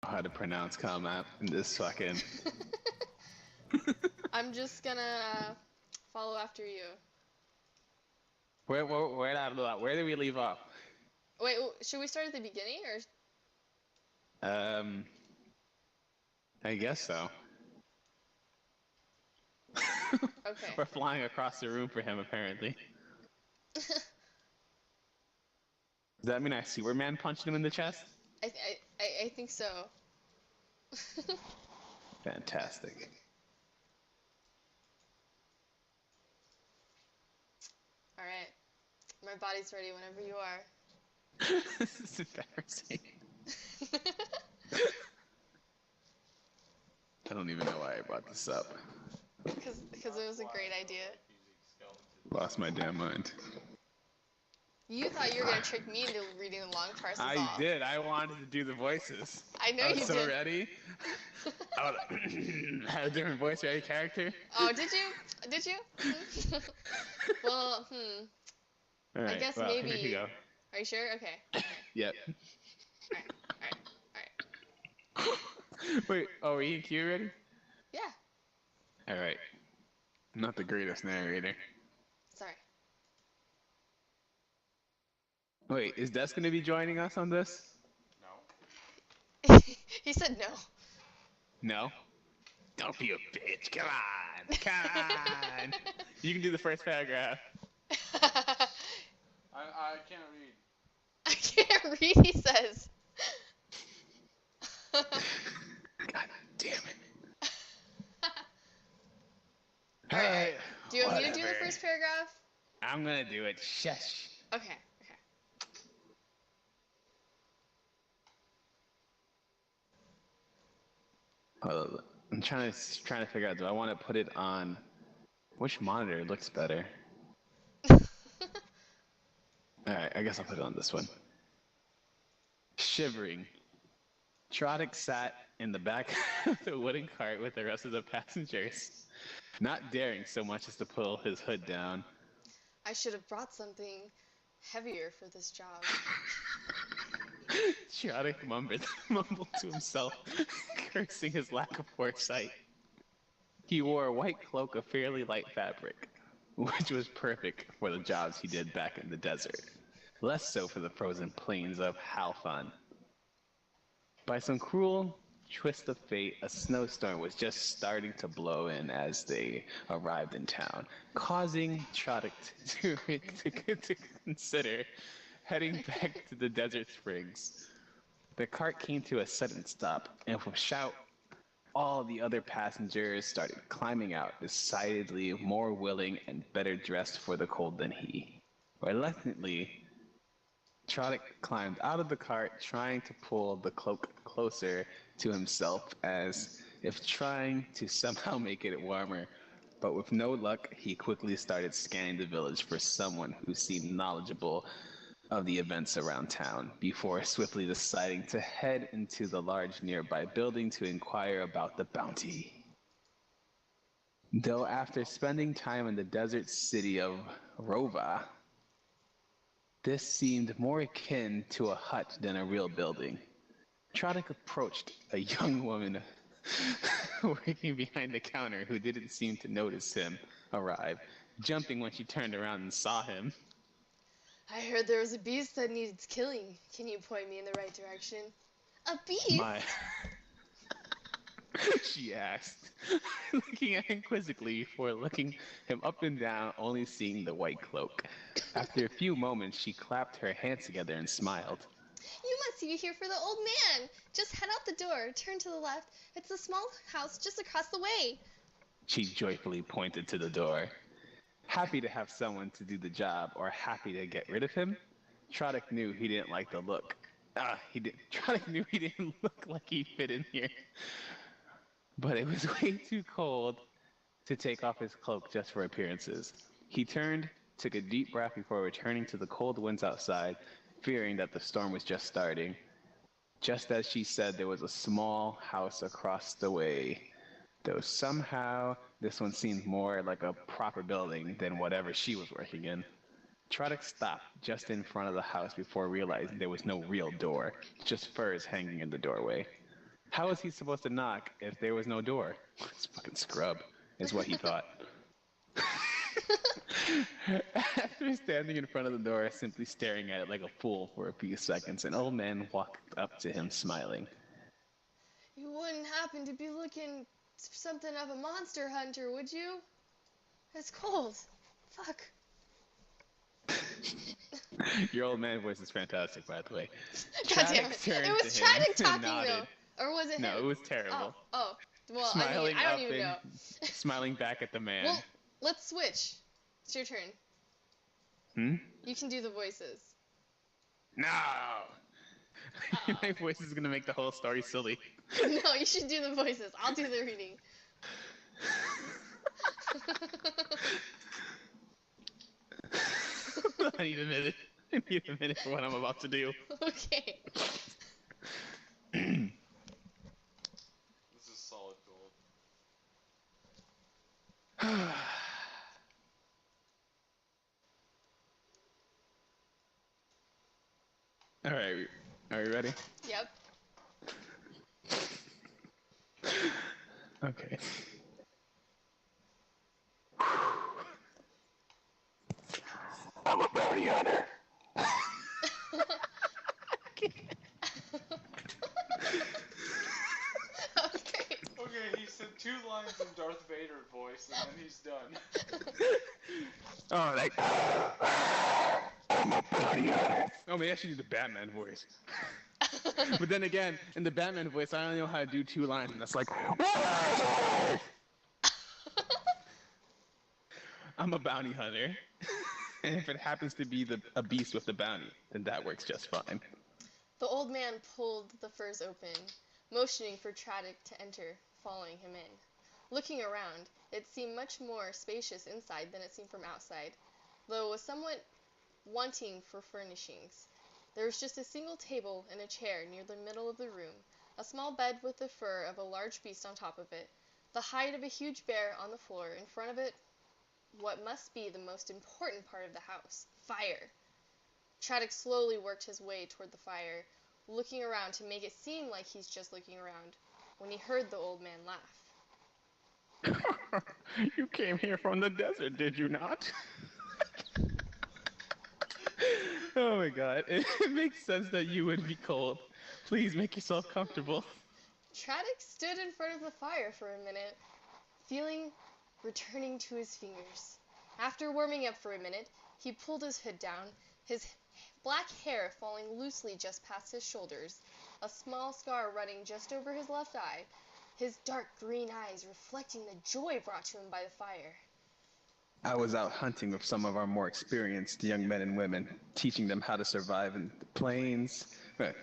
how to pronounce combat in this fucking. I'm just gonna follow after you. Where did we leave off? Wait, should we start at the beginning or? I guess so. Okay. We're flying across the room for him, apparently. Does that mean I Superman punched him in the chest? I think so. Fantastic. All right. My body's ready whenever you are. This is embarrassing. I don't even know why I brought this up. Because it was a great idea. Lost my damn mind. You thought you were going to trick me into reading the long parts off. I did. I wanted to do the voices. I know you did. I was so ready. I had a different voice for every character. Oh, did you? Did you? Well, All right, I guess well, maybe. Here you go. Are you sure? Okay. Yep. Alright. Wait, are we in queue already? Yeah. Alright. I'm not the greatest narrator. Sorry. Wait, is Des gonna be joining us on this? No. He said no. No? Don't be a bitch. Come on. Come on. You can do the first paragraph. I can't read. I can't read, he says. God damn it. Alright. Do you want me to do the whatever. first paragraph? I'm gonna do it. Shush. Okay. I'm trying to figure out. Do I want to put it on? Which monitor looks better? Alright, I guess I'll put it on this one. Shivering. Tradik sat in the back of the wooden cart with the rest of the passengers, not daring so much as to pull his hood down. I should have brought something heavier for this job. Tradik mumbled to himself, cursing his lack of foresight. He wore a white cloak of fairly light fabric, which was perfect for the jobs he did back in the desert, less so for the frozen plains of Halfon. By some cruel twist of fate, a snowstorm was just starting to blow in as they arrived in town, causing Tradik to consider heading back to the desert springs. The cart came to a sudden stop, and with a shout, all the other passengers started climbing out, decidedly more willing and better dressed for the cold than he. Reluctantly, Tradik climbed out of the cart, trying to pull the cloak closer to himself as if trying to somehow make it warmer. But with no luck, he quickly started scanning the village for someone who seemed knowledgeable of the events around town, before swiftly deciding to head into the large nearby building to inquire about the bounty. Though after spending time in the desert city of Rova, this seemed more akin to a hut than a real building. Tradik approached a young woman working behind the counter who didn't seem to notice him arrive, jumping when she turned around and saw him. I heard there was a beast that needs killing. Can you point me in the right direction? A beast? She asked, looking at him quizzically before looking him up and down, only seeing the white cloak. After a few moments, she clapped her hands together and smiled. You must be here for the old man. Just head out the door, turn to the left. It's a small house just across the way. She joyfully pointed to the door. Happy to have someone to do the job, or happy to get rid of him, Tradik knew he didn't like the look. Tradik knew he didn't look like he fit in here. But it was way too cold to take off his cloak just for appearances. He turned, took a deep breath before returning to the cold winds outside, fearing that the storm was just starting. Just as she said, there was a small house across the way, though somehow this one seemed more like a proper building than whatever she was working in. Tradik stopped just in front of the house before realizing there was no real door, just furs hanging in the doorway. How was he supposed to knock if there was no door? This fucking scrub, is what he thought. After standing in front of the door, simply staring at it like a fool for a few seconds, an old man walked up to him, smiling. You wouldn't happen to be looking something of a monster hunter, would you? It's cold. Fuck. Your old man voice is fantastic, by the way. God damn it. It was Tradik talking, nodded. though. Or was it him? No, it was terrible. Oh. Well, Smiling I don't up even know. Smiling back at the man. Well, let's switch. It's your turn. You can do the voices. No! My voice is gonna make the whole story silly. No, you should do the voices. I'll do the reading. I need a minute. I need a minute for what I'm about to do. Okay. This is solid gold. Alright, are you ready? Yep. Okay. I'm a bounty hunter. Okay, he said 2 lines in Darth Vader voice, and then he's done. Oh, like... I'm a bounty hunter. Oh, maybe I should do the Batman voice. But then again, in the Batman voice, I only know how to do 2 lines, and that's like... I'm a bounty hunter. And if it happens to be a beast with the bounty, then that works just fine. The old man pulled the furs open, motioning for Tradik to enter, following him in. Looking around, it seemed much more spacious inside than it seemed from outside, though it was somewhat wanting for furnishings. There was just a single table and a chair near the middle of the room, a small bed with the fur of a large beast on top of it, the hide of a huge bear on the floor, in front of it what must be the most important part of the house, fire. Tradik slowly worked his way toward the fire, looking around to make it seem like he's just looking around, when he heard the old man laugh. You came here from the desert, did you not? Oh my god, it makes sense that you would be cold. Please make yourself comfortable. Tradik stood in front of the fire for a minute, feeling returning to his fingers. After warming up for a minute, he pulled his hood down, his black hair falling loosely just past his shoulders, a small scar running just over his left eye, his dark green eyes reflecting the joy brought to him by the fire. I was out hunting with some of our more experienced young men and women, teaching them how to survive in the plains.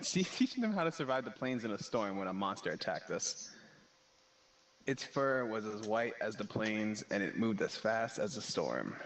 Teaching them how to survive the plains in a storm when a monster attacked us. Its fur was as white as the plains, and it moved as fast as the storm.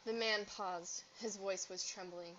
The man paused. His voice was trembling.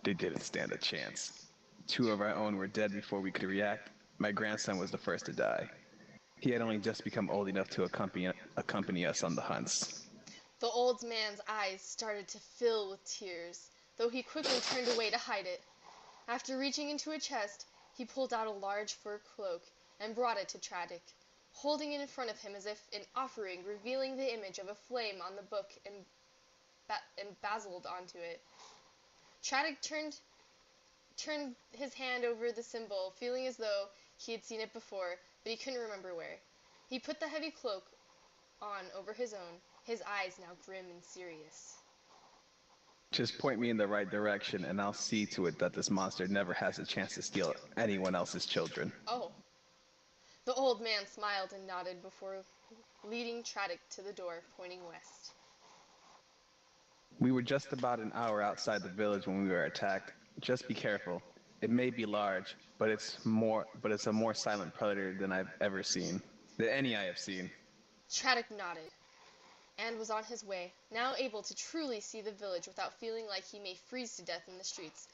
They didn't stand a chance. 2 of our own were dead before we could react. My grandson was the first to die. He had only just become old enough to accompany us on the hunts. The old man's eyes started to fill with tears, though he quickly turned away to hide it. After reaching into a chest, he pulled out a large fur cloak and brought it to Tradik, holding it in front of him as if an offering, revealing the image of a flame on the book and embezzled onto it. Tradik turned his hand over the symbol, feeling as though he had seen it before, but he couldn't remember where. He put the heavy cloak on over his own, his eyes now grim and serious. Just point me in the right direction, and I'll see to it that this monster never has a chance to steal anyone else's children. Oh. The old man smiled and nodded before leading Tradik to the door, pointing west. We were just about an hour outside the village when we were attacked. Just be careful. It may be large, but it's a more silent predator than any I have seen. Tradik nodded and was on his way, now able to truly see the village without feeling like he may freeze to death in the streets.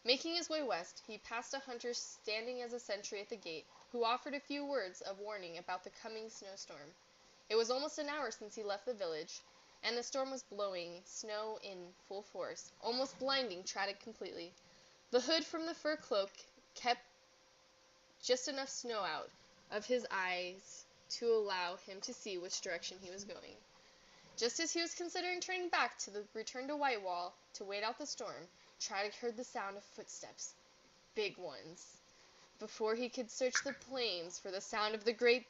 Making his way west, he passed a hunter standing as a sentry at the gate, who offered a few words of warning about the coming snowstorm. It was almost an hour since he left the village, and the storm was blowing snow in full force, almost blinding Tradik completely. The hood from the fur cloak kept just enough snow out, of his eyes to allow him to see which direction he was going. Just as he was considering turning back to return to Whitewall to wait out the storm, Tradik heard the sound of footsteps. Big ones. Before he could search the plains for the sound of a great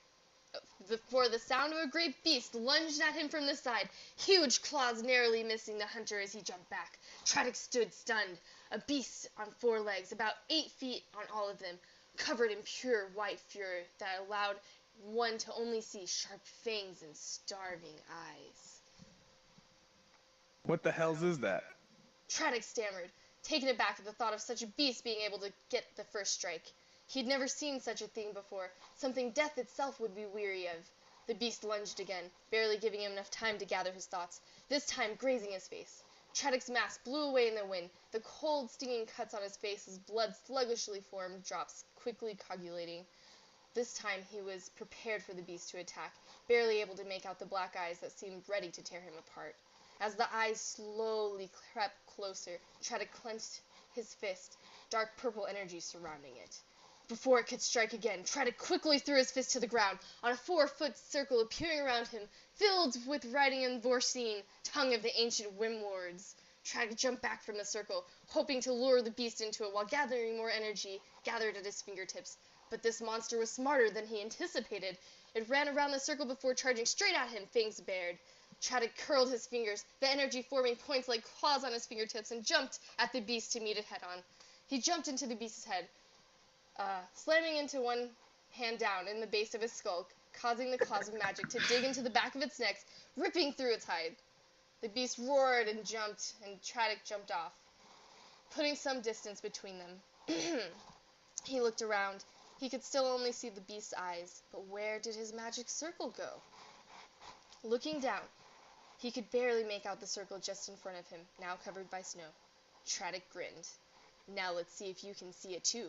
beast lunged at him from the side, huge claws narrowly missing the hunter as he jumped back. Tradik stood stunned, a beast on 4 legs, about 8 feet on all of them, covered in pure white fury that allowed one to only see sharp fangs and starving eyes. What the hells is that? Tradik stammered, taken aback at the thought of such a beast being able to get the first strike. He'd never seen such a thing before, something death itself would be weary of. The beast lunged again, barely giving him enough time to gather his thoughts, this time grazing his face. Tradik's mask blew away in the wind, the cold, stinging cuts on his face as blood sluggishly formed drops, quickly coagulating. This time he was prepared for the beast to attack, barely able to make out the black eyes that seemed ready to tear him apart. As the eyes slowly crept closer, Tradik clenched his fist, dark purple energy surrounding it. Before it could strike again, Tradik quickly threw his fist to the ground, on a 4-foot circle appearing around him, filled with writing and Vorsine, tongue of the ancient Wimlords. Tradik jumped back from the circle, hoping to lure the beast into it while gathering more energy gathered at his fingertips. But this monster was smarter than he anticipated. It ran around the circle before charging straight at him, fangs bared. Tradik curled his fingers, the energy forming points like claws on his fingertips, and jumped at the beast to meet it head-on. He jumped into the beast's head, slamming into one hand down in the base of his skull, causing the claws of magic to dig into the back of its neck, ripping through its hide. The beast roared and jumped, and Tradik jumped off, putting some distance between them. He looked around. He could still only see the beast's eyes, but where did his magic circle go? Looking down, he could barely make out the circle just in front of him, now covered by snow. Tradik grinned. Now let's see if you can see it too.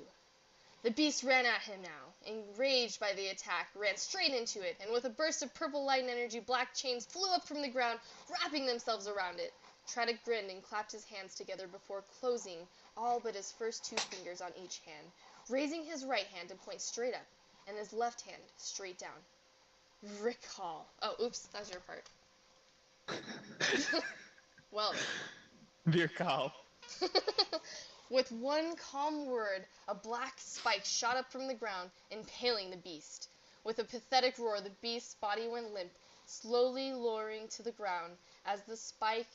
The beast ran at him now, enraged by the attack, ran straight into it, and with a burst of purple light and energy, black chains flew up from the ground, wrapping themselves around it. Tradik grinned and clapped his hands together before closing all but his first 2 fingers on each hand, raising his right hand to point straight up, and his left hand straight down. Recall. Oh, oops, that's your part. Well. Virkal. With one calm word, a black spike shot up from the ground, impaling the beast. With a pathetic roar, the beast's body went limp, slowly lowering to the ground as the spike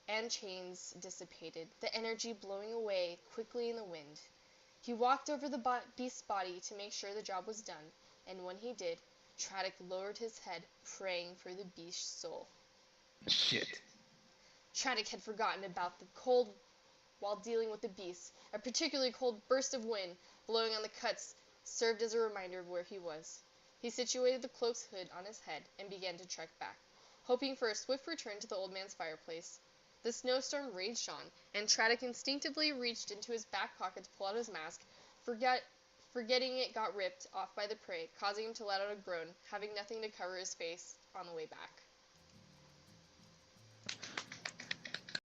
and chains dissipated, the energy blowing away quickly in the wind. He walked over the beast's body to make sure the job was done, and when he did, Tradik lowered his head, praying for the beast's soul. Shit. Tradik had forgotten about the cold while dealing with the beast. A particularly cold burst of wind blowing on the cuts served as a reminder of where he was. He situated the cloak's hood on his head and began to trek back, hoping for a swift return to the old man's fireplace. The snowstorm raged on, and Tradik instinctively reached into his back pocket to pull out his mask, forgetting it got ripped off by the prey, causing him to let out a groan, having nothing to cover his face on the way back.